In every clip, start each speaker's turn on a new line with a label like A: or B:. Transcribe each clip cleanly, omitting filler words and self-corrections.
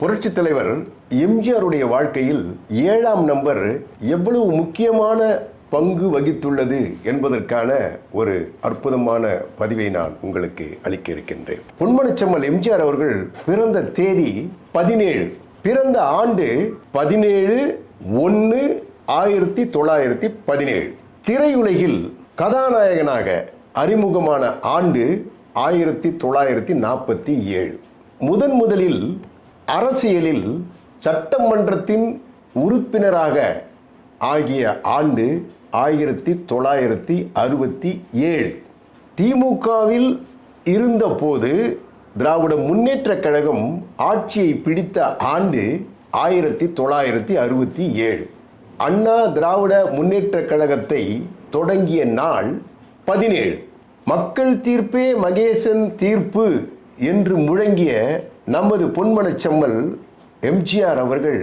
A: புரட்சி தலைவர் எம்ஜிஆருடைய வாழ்க்கையில் 7ஆம் நம்பர் எவ்வளவு முக்கியமான பங்கு வகித்துள்ளது என்பதற்கான ஒரு அற்புதமான பதிவை நான் உங்களுக்கு அளிக்க இருக்கின்றேன். பொன்மனச்செம்மல் எம்ஜிஆர் அவர்கள் பிறந்த தேதி 17, பிறந்த ஆண்டு 17/1/1917. திரையுலகில் கதாநாயகனாக அறிமுகமான ஆண்டு 1947. முதலில் அரசியலில் சட்டமன்றத்தின் உறுப்பினராக ஆகிய ஆண்டு 1967. திமுகவில் இருந்தபோது திராவிட முன்னேற்றக் கழகம் ஆட்சியை பிடித்த ஆண்டு 1967. அண்ணா திராவிட முன்னேற்றக் கழகத்தை தொடங்கிய நாள் 17. மக்கள் தீர்ப்பே மகேசன் தீர்ப்பு என்று முழங்கிய நமது பொன்மனச்செம்மல் எம்ஜிஆர் அவர்கள்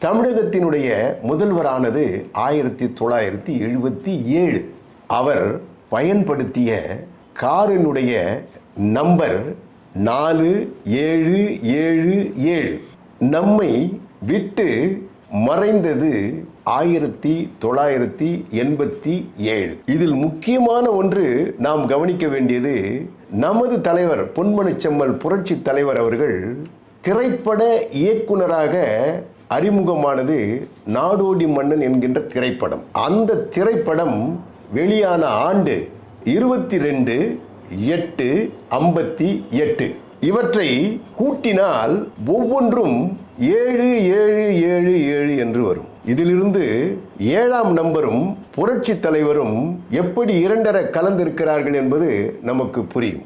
A: தமிழகத்தினுடைய முதல்வரானது 1977. அவர் பயன்படுத்திய காரினுடைய நம்பர் 4777. நம்மை விட்டு மறைந்தது 1987. இதில் முக்கியமான ஒன்று நாம் கவனிக்க வேண்டியது, நமது தலைவர் பொன்மனச்செம்மல் புரட்சி தலைவர் அவர்கள் திரைப்பட இயக்குனராக அறிமுகமானது நாடோடி மன்னன் என்கின்ற திரைப்படம். அந்த திரைப்படம் வெளியான ஆண்டு 22/8/58. இவற்றை கூட்டினால் ஒவ்வொன்றும் 7777 என்று வரும். இதிலிருந்து 7ஆம் நம்பரும் புரட்சி தலைவரும் எப்படி இரண்டர கலந்திருக்கிறார்கள் என்பது நமக்கு புரியும்.